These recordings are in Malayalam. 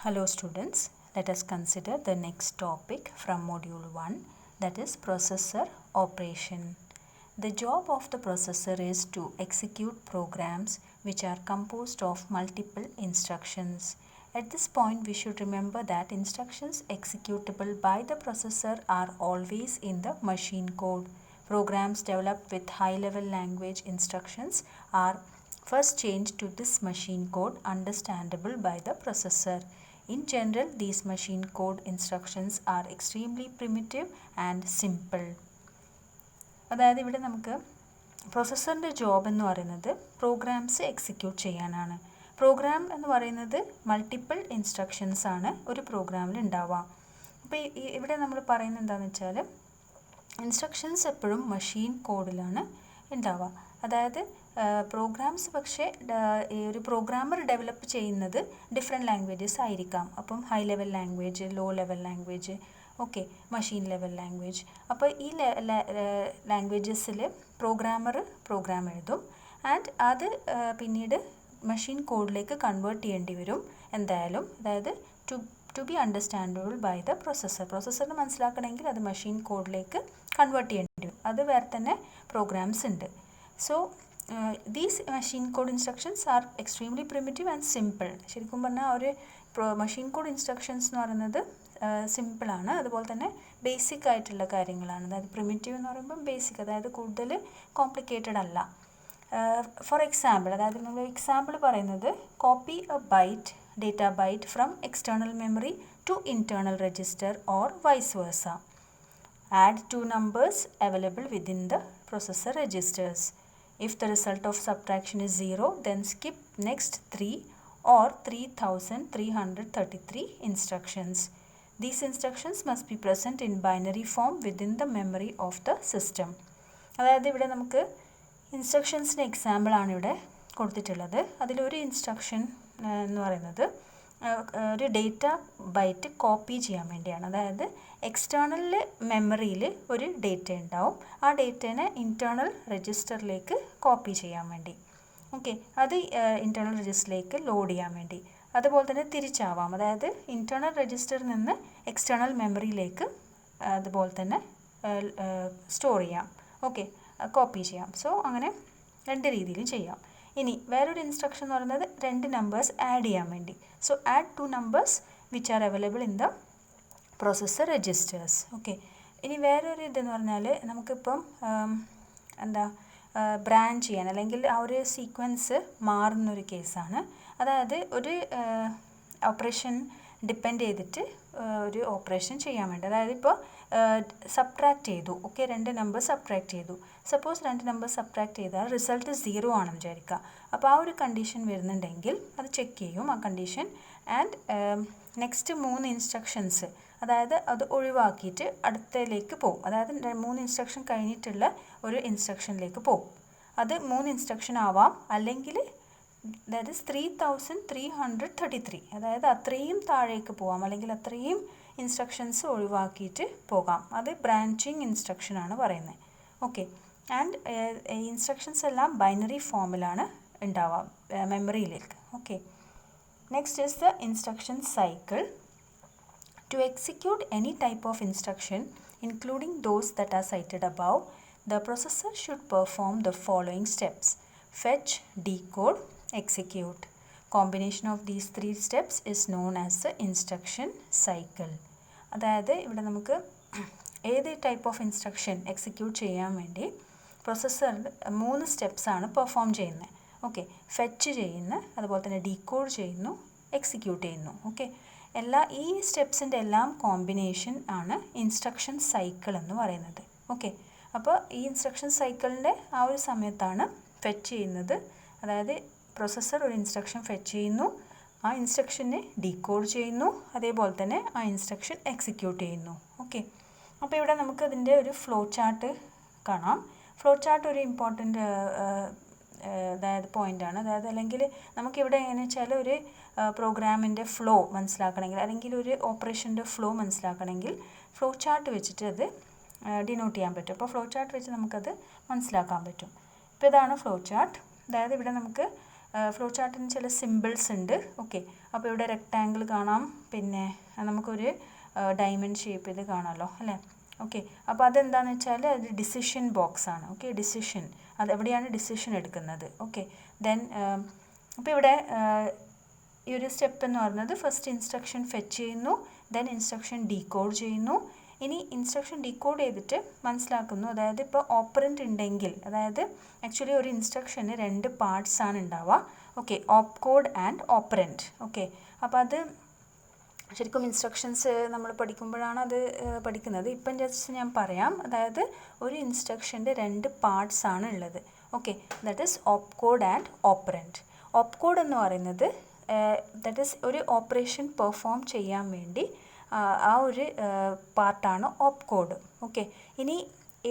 Hello students, let us consider the next topic from module 1, that is processor operation. The job of the processor is to execute programs which are composed of multiple instructions. At this point we should remember that instructions executable by the processor are always in the machine code. Programs developed with high-level language instructions are first changed to this machine code understandable by the processor. In general, these machine code instructions are extremely primitive and simple. അതായത് ഇവിടെ നമുക്ക് പ്രൊസസ്സറിൻ്റെ ജോബ് എന്ന് പറയുന്നത് പ്രോഗ്രാംസ് എക്സിക്യൂട്ട് ചെയ്യാനാണ്. പ്രോഗ്രാം എന്ന് പറയുന്നത് മൾട്ടിപ്പിൾ ഇൻസ്ട്രക്ഷൻസ് ആണ് ഒരു പ്രോഗ്രാമിൽ ഉണ്ടാവുക. അപ്പോൾ ഇവിടെ നമ്മൾ പറയുന്നത് എന്താണെന്ന് വെച്ചാൽ ഇൻസ്ട്രക്ഷൻസ് എപ്പോഴും മഷീൻ കോഡിലാണ് ഉണ്ടാവുക. അതായത് പ്രോഗ്രാംസ് പക്ഷേ ഒരു പ്രോഗ്രാമർ ഡെവലപ്പ് ചെയ്യുന്നത് ഡിഫറെൻറ്റ് ലാംഗ്വേജസ് ആയിരിക്കാം. അപ്പം high level language, low level language, okay, machine level language. അപ്പോൾ ഈ ലാംഗ്വേജസിൽ പ്രോഗ്രാം എഴുതും ആൻഡ് അത് പിന്നീട് മഷീൻ കോഡിലേക്ക് കൺവേർട്ട് ചെയ്യേണ്ടി വരും എന്തായാലും. അതായത് to be understandable by the പ്രൊസസ്സറിന് മനസ്സിലാക്കണമെങ്കിൽ അത് മഷീൻ കോഡിലേക്ക് കൺവേർട്ട് ചെയ്യേണ്ടി വരും. അത് വേറെ തന്നെ പ്രോഗ്രാംസ് ഉണ്ട്. So these machine code instructions R extremely primitive and simple. ശരിക്കും പറഞ്ഞാൽ ഒരു മഷീൻ കോഡ് ഇൻസ്ട്രക്ഷൻസ് എന്ന് പറയുന്നത് സിമ്പിളാണ്, അതുപോലെ തന്നെ ബേസിക് ആയിട്ടുള്ള കാര്യങ്ങളാണ്. അതായത് പ്രിമിറ്റീവ് എന്ന് പറയുമ്പോൾ ബേസിക്, അതായത് കൂടുതൽ കോംപ്ലിക്കേറ്റഡ് അല്ല. ഫോർ എക്സാമ്പിൾ, അതായത് നമ്മൾ എക്സാമ്പിൾ പറയുന്നത് copy a byte, data byte from external memory to internal register or vice versa. Add two numbers available within the processor registers. If the result of subtraction is 0, then skip next 3 or 3333 instructions. These instructions must be present in binary form within the memory of the system. അതായത് ഇവിടെ നമുക്ക് ഇൻസ്ട്രക്ഷൻസിന് എക്സാമ്പിളാണ് ഇവിടെ കൊടുത്തിട്ടുള്ളത്. അതിലൊരു ഇൻസ്ട്രക്ഷൻ എന്ന് പറയുന്നത് ഒരു ഡേറ്റ ബൈറ്റ് കോപ്പി ചെയ്യാൻ വേണ്ടിയാണ്. അതായത് എക്സ്റ്റേണൽ മെമ്മറിയിൽ ഒരു ഡേറ്റ ഉണ്ടാവും, ആ ഡേറ്റേനെ ഇൻറ്റേർണൽ രജിസ്റ്ററിലേക്ക് കോപ്പി ചെയ്യാൻ വേണ്ടി. ഓക്കെ, അത് ഇൻറ്റേർണൽ രജിസ്റ്ററിലേക്ക് ലോഡ് ചെയ്യാൻ വേണ്ടി. അതുപോലെ തന്നെ തിരിച്ചാവാം, അതായത് ഇൻറ്റേർണൽ രജിസ്റ്ററിൽ നിന്ന് എക്സ്റ്റേണൽ മെമ്മറിയിലേക്ക് അതുപോലെ തന്നെ സ്റ്റോർ ചെയ്യാം, ഓക്കെ, കോപ്പി ചെയ്യാം. സോ അങ്ങനെ രണ്ട് രീതിയിലും ചെയ്യാം. ഇനി വേറൊരു ഇൻസ്ട്രക്ഷൻ എന്ന് പറയുന്നത് രണ്ട് നമ്പേഴ്സ് ആഡ് ചെയ്യാൻ വേണ്ടി. So add two numbers which are available in the processor registers. Okay, ഇനി വേറൊരു ഇതെന്ന് പറഞ്ഞാൽ നമുക്കിപ്പം ബ്രാഞ്ച് ചെയ്യാൻ, അല്ലെങ്കിൽ ആ ഒരു സീക്വൻസ് മാറുന്നൊരു കേസാണ്. അതായത് ഒരു ഓപ്പറേഷൻ ഡിപ്പെൻഡ് ചെയ്തിട്ട് ഒരു ഓപ്പറേഷൻ ചെയ്യാൻ വേണ്ടി. അതായത് ഇപ്പോൾ സബ്ട്രാക്ട് ചെയ്തു, ഓക്കെ, രണ്ട് നമ്പർ സബ്ട്രാക്ട് ചെയ്തു. സപ്പോസ് രണ്ട് നമ്പർ സബ്ട്രാക്ട് ചെയ്താൽ റിസൾട്ട് 0 ആണെന്ന് വിചാരിക്കുക. അപ്പോൾ ആ ഒരു കണ്ടീഷൻ വരുന്നുണ്ടെങ്കിൽ അത് ചെക്ക് ചെയ്യും ആ കണ്ടീഷൻ ആൻഡ് നെക്സ്റ്റ് 3 ഇൻസ്ട്രക്ഷൻസ്, അതായത് അത് ഒഴിവാക്കിയിട്ട് അടുത്തതിലേക്ക് പോകും. അതായത് 3 ഇൻസ്ട്രക്ഷൻ കഴിഞ്ഞിട്ടുള്ള ഒരു ഇൻസ്ട്രക്ഷനിലേക്ക് പോകും. അത് 3 ഇൻസ്ട്രക്ഷൻ ആവാം, അല്ലെങ്കിൽ ദാറ്റ് ഈസ് 3333, അതായത് അത്രയും താഴേക്ക് പോകാം, അല്ലെങ്കിൽ അത്രയും ഇൻസ്ട്രക്ഷൻസ് ഒഴിവാക്കിയിട്ട് പോകാം. അത് ബ്രാഞ്ചിങ് ഇൻസ്ട്രക്ഷനാണ് പറയുന്നത്. ഓക്കെ, ആൻഡ് ഇൻസ്ട്രക്ഷൻസ് എല്ലാം ബൈനറി ഫോമിലാണ് ഉണ്ടാവുക മെമ്മറിയിലേക്ക്. Okay, next is the instruction cycle. To execute any type of instruction, including those that are cited above, the processor should perform the following steps: fetch, decode, execute. Combination of these 3 steps is known as the instruction cycle. അതായത് ഇവിടെ നമുക്ക് ഏത് ടൈപ്പ് ഓഫ് ഇൻസ്ട്രക്ഷൻ എക്സിക്യൂട്ട് ചെയ്യാൻ വേണ്ടി പ്രൊസസ്സറിൽ 3 സ്റ്റെപ്സാണ് പെർഫോം ചെയ്യുന്നത്. ഓക്കെ, ഫെച്ച് ചെയ്യുന്നു, അതുപോലെ തന്നെ ഡീകോഡ് ചെയ്യുന്നു, എക്സിക്യൂട്ട് ചെയ്യുന്നു. ഓക്കെ, ഈ സ്റ്റെപ്സിൻ്റെ എല്ലാം കോമ്പിനേഷൻ ആണ് ഇൻസ്ട്രക്ഷൻ സൈക്കിൾ എന്ന് പറയുന്നത്. ഓക്കെ, അപ്പോൾ ഈ ഇൻസ്ട്രക്ഷൻ സൈക്കിളിൻ്റെ ആ ഒരു സമയത്താണ് ഫെച്ച് ചെയ്യുന്നത്. അതായത് പ്രൊസസ്സർ ഒരു ഇൻസ്ട്രക്ഷൻ ഫെച്ച് ചെയ്യുന്നു, ആ ഇൻസ്ട്രക്ഷനെ ഡീകോഡ് ചെയ്യുന്നു, അതേപോലെ തന്നെ ആ ഇൻസ്ട്രക്ഷൻ എക്സിക്യൂട്ട് ചെയ്യുന്നു. ഓക്കെ, അപ്പോൾ ഇവിടെ നമുക്ക് അതിൻ്റെ ഒരു ഫ്ലോ ചാർട്ട് കാണാം. ഫ്ലോ ചാർട്ട് ഒരു ഇമ്പോർട്ടൻ്റ് അതായത് പോയിൻ്റാണ്. അതായത് അല്ലെങ്കിൽ നമുക്കിവിടെ എങ്ങനെയാണെന്ന് വെച്ചാൽ ഒരു പ്രോഗ്രാമിൻ്റെ ഫ്ലോ മനസ്സിലാക്കണമെങ്കിൽ, അല്ലെങ്കിൽ ഒരു ഓപ്പറേഷൻ്റെ ഫ്ലോ മനസ്സിലാക്കണമെങ്കിൽ ഫ്ലോ ചാർട്ട് വെച്ചിട്ട് അത് ഡിനോട്ട് ചെയ്യാൻ പറ്റും. അപ്പോൾ ഫ്ലോ ചാർട്ട് വെച്ച് നമുക്കത് മനസ്സിലാക്കാൻ പറ്റും. ഇപ്പോൾ ഇതാണ് ഫ്ലോ ചാർട്ട്. അതായത് ഇവിടെ നമുക്ക് ഫ്ലോ ചാർട്ടിന് ചില സിമ്പിൾസ് ഉണ്ട്. ഓക്കെ, അപ്പോൾ ഇവിടെ റെക്റ്റാങ്കിൾ കാണാം, പിന്നെ നമുക്കൊരു ഡയമണ്ട് ഷേപ്പ് ഇത് കാണാമല്ലോ അല്ലേ. ഓക്കെ, അപ്പോൾ അതെന്താണെന്ന് വെച്ചാൽ അത് ഡിസിഷൻ ബോക്സ് ആണ്. ഓക്കെ, ഡിസിഷൻ അതെവിടെയാണ് ഡിസിഷൻ എടുക്കുന്നത്. ഓക്കെ, ദെൻ അപ്പോൾ ഇവിടെ ഈ ഒരു സ്റ്റെപ്പ് എന്ന് പറയുന്നത് ഫസ്റ്റ് ഇൻസ്ട്രക്ഷൻ ഫെച്ച് ചെയ്യുന്നു, ദെൻ ഇൻസ്ട്രക്ഷൻ ഡീകോഡ് ചെയ്യുന്നു. ഇനി ഇൻസ്ട്രക്ഷൻ ഡീകോഡ് ചെയ്തിട്ട് മനസ്സിലാക്കുന്നു, അതായത് ഇപ്പോൾ ഓപ്പറൻറ്റ് ഉണ്ടെങ്കിൽ, അതായത് ആക്ച്വലി ഒരു ഇൻസ്ട്രക്ഷന് 2 പാർട്സ് ആണ് ഉണ്ടാവുക. Okay, opcode and operant. Okay, അപ്പോൾ അത് ശരിക്കും ഇൻസ്ട്രക്ഷൻസ് നമ്മൾ പഠിക്കുമ്പോഴാണ് അത് പഠിക്കുന്നത്. ഇപ്പം ജസ്റ്റ് ഞാൻ പറയാം, അതായത് ഒരു ഇൻസ്ട്രക്ഷൻ്റെ 2 പാർട്സ് ആണ് ഉള്ളത്. Okay, that is opcode and operant. Opcode എന്ന് പറയുന്നത് ദാറ്റ് ഈസ് ഒരു ഓപ്പറേഷൻ പെർഫോം ചെയ്യാൻ വേണ്ടി ആ ഒരു പാർട്ടാണ് ഓപ്കോഡ്. ഓക്കെ, ഇനി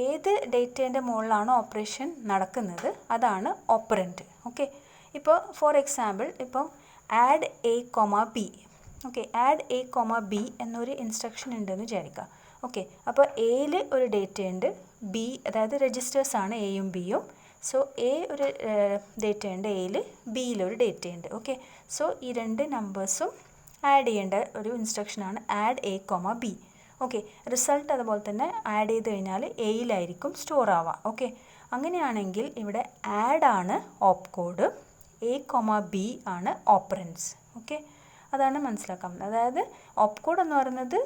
ഏത് ഡേറ്റേൻ്റെ മുകളിലാണോ ഓപ്പറേഷൻ നടക്കുന്നത് അതാണ് ഓപ്പറൻറ്റ്. ഓക്കെ, ഇപ്പോൾ ഫോർ എക്സാമ്പിൾ ഇപ്പം add A comma B. Okay, add A comma B എന്നൊരു ഇൻസ്ട്രക്ഷൻ ഉണ്ടെന്ന് വിചാരിക്കുക. ഓക്കെ, അപ്പോൾ എയിൽ ഒരു ഡേറ്റ ഉണ്ട്, ബി അതായത് രജിസ്റ്റേഴ്സാണ് എയും ബിയും. സോ എ ഒരു ഡേറ്റ ഉണ്ട് എയിൽ, ബിയിലൊരു ഡേറ്റ ഉണ്ട്. ഓക്കെ, സോ ഈ 2 നമ്പേഴ്സും ആഡ് ചെയ്യേണ്ട ഒരു ഇൻസ്ട്രക്ഷനാണ് add A comma B. Okay, result അതുപോലെ തന്നെ ആഡ് ചെയ്ത് കഴിഞ്ഞാൽ എയിലായിരിക്കും സ്റ്റോർ ആവുക. ഓക്കെ, അങ്ങനെയാണെങ്കിൽ ഇവിടെ ആഡ് ആണ് ഓപ്കോഡ്, എ കൊമ ബി ആണ് ഓപ്പറൻസ്. ഓക്കെ, അതാണ് മനസ്സിലാക്കാൻ പറ്റുന്നത്. അതായത് ഓപ്കോഡ് എന്ന് പറയുന്നത്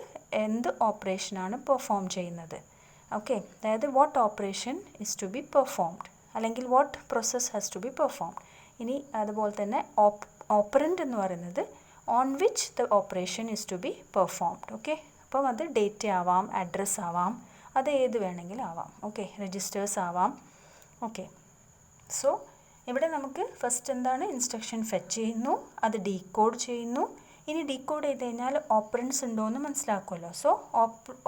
എന്ത് ഓപ്പറേഷനാണ് പെർഫോം ചെയ്യുന്നത്. ഓക്കെ, അതായത് what operation is to be performed, അല്ലെങ്കിൽ what process has to be performed. ഇനി അതുപോലെ തന്നെ ഓപ്പറൻറ്റ് എന്ന് പറയുന്നത് on which the operation is to be performed. Okay, അപ്പം അത് ഡേറ്റ ആവാം, അഡ്രസ്സ് ആവാം, അത് ഏത് വേണമെങ്കിലും ആവാം. ഓക്കെ, രജിസ്റ്റേഴ്സ് ആവാം. ഓക്കെ, സോ ഇവിടെ നമുക്ക് ഫസ്റ്റ് എന്താണ് ഇൻസ്ട്രക്ഷൻ ഫെച്ച് ചെയ്യുന്നു, അത് ഡീകോഡ് ചെയ്യുന്നു. ഇനി ഡീകോഡ് ചെയ്ത് കഴിഞ്ഞാൽ ഓപ്പറൻസ് ഉണ്ടോ എന്ന് മനസ്സിലാക്കുമല്ലോ. സോ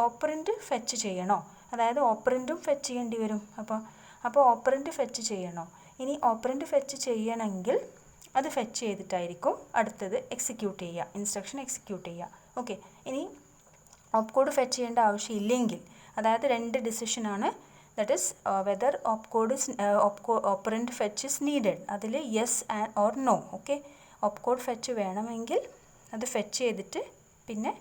ഓപ്പറൻറ്റ് ഫെച്ച് ചെയ്യണോ, അതായത് ഓപ്പറൻറ്റും ഫെച്ച് ചെയ്യേണ്ടി വരും. അപ്പോൾ ഓപ്പറൻറ്റ് ഫെച്ച് ചെയ്യണോ. ഇനി ഓപ്പറൻറ്റ് ഫെച്ച് ചെയ്യണമെങ്കിൽ അത് ഫെച്ച് ചെയ്തിട്ടായിരിക്കും അടുത്തത് എക്സിക്യൂട്ട് ചെയ്യുക, ഇൻസ്ട്രക്ഷൻ എക്സിക്യൂട്ട് ചെയ്യുക. ഓക്കെ, ഇനി ഓപ്കോഡ് ഫെച്ച് ചെയ്യേണ്ട ആവശ്യമില്ലെങ്കിൽ, അതായത് 2 ഡിസിഷനാണ്, that is whether operand fetch is needed, അതിൽ yes and or no. Okay, opcode fetch വേണമെങ്കിൽ അത് ഫെച്ച് ചെയ്തിട്ട് പിന്നെ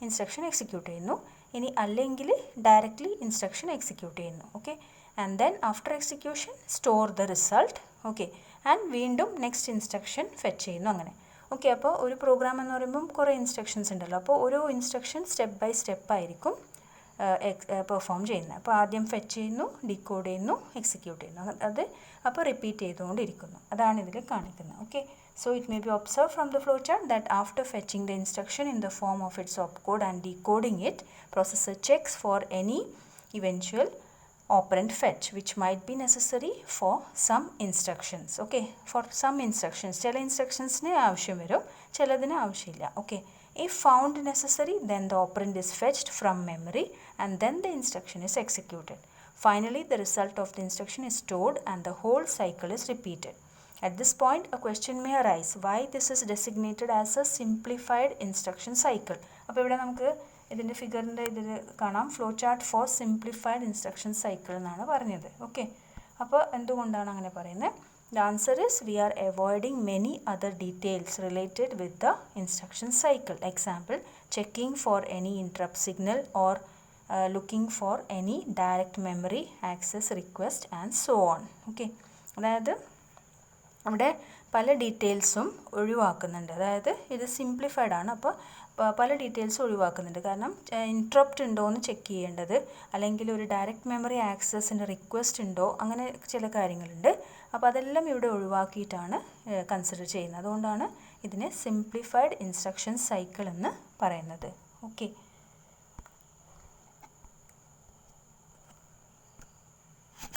ഇൻസ്ട്രക്ഷൻ എക്സിക്യൂട്ട് ചെയ്യുന്നു. ഇനി അല്ലെങ്കിൽ ഡയറക്റ്റ്ലി ഇൻസ്ട്രക്ഷൻ എക്സിക്യൂട്ട് ചെയ്യുന്നു. Okay, and then after execution store the result. Okay, and വീണ്ടും നെക്സ്റ്റ് ഇൻസ്ട്രക്ഷൻ ഫെച്ച് ചെയ്യുന്നു. അങ്ങനെ. ഓക്കെ, അപ്പോൾ ഒരു പ്രോഗ്രാം എന്ന് പറയുമ്പം കുറേ ഇൻസ്ട്രക്ഷൻസ് ഉണ്ടല്ലോ. അപ്പോൾ ഓരോ ഇൻസ്ട്രക്ഷൻ സ്റ്റെപ്പ് ബൈ സ്റ്റെപ്പ് ആയിരിക്കും പെർഫോം ചെയ്യുന്നത്. അപ്പോൾ ആദ്യം ഫെച്ച് ചെയ്യുന്നു, ഡീകോഡ് ചെയ്യുന്നു, എക്സിക്യൂട്ട് ചെയ്യുന്നു. അത് അപ്പോൾ റിപ്പീറ്റ് ചെയ്തുകൊണ്ടിരിക്കുന്നു. അതാണ് ഇതിൽ കാണിക്കുന്നത്. Okay, so it may be observed from the flowchart that after fetching the instruction in the form of its opcode and decoding it, processor checks for any eventual operand fetch which might be necessary for some instructions. Okay, for some instructions, ചില ഇൻസ്ട്രക്ഷൻസിന് ആവശ്യം വരും, ചിലതിന് ആവശ്യമില്ല. Okay, if found necessary, then the operand is fetched from memory and then the instruction is executed. Finally, the result of the instruction is stored and the whole cycle is repeated. At this point, a question may arise why this is designated as a simplified instruction cycle. അപ്പോൾ ഇവിടെ നമുക്ക് ഇതിൻ്റെ ഫിഗറിൻ്റെ ഇതിൽ കാണാം, flow chart for simplified instruction cycle എന്നാണ് പറഞ്ഞത്. ഓക്കെ, അപ്പോൾ എന്തുകൊണ്ടാണ് അങ്ങനെ പറയുന്നത്? The answer is we are avoiding many other details related with the instruction cycle. Example, checking for any interrupt signal or looking for any direct memory access request and so on. Okay, അതായത് അവിടെ പല ഡീറ്റെയിൽസും ഒഴിവാക്കുന്നുണ്ട്. അതായത് ഇത് സിംപ്ലിഫൈഡ് ആണ്, അപ്പോൾ പല ഡീറ്റെയിൽസും ഒഴിവാക്കുന്നുണ്ട്. കാരണം ഇൻട്രപ്റ്റ് ഉണ്ടോ എന്ന് ചെക്ക് ചെയ്യേണ്ടത്, അല്ലെങ്കിൽ ഒരു ഡയറക്റ്റ് മെമ്മറി ആക്സസിൻ്റെ റിക്വസ്റ്റ് ഉണ്ടോ, അങ്ങനെ ചില കാര്യങ്ങളുണ്ട്. അപ്പോൾ അതെല്ലാം ഇവിടെ ഒഴിവാക്കിയിട്ടാണ് കൺസിഡർ ചെയ്യുന്നത്. അതുകൊണ്ടാണ് ഇതിനെ സിംപ്ലിഫൈഡ് ഇൻസ്ട്രക്ഷൻ സൈക്കിൾ എന്ന് പറയുന്നത്. ഓക്കെ.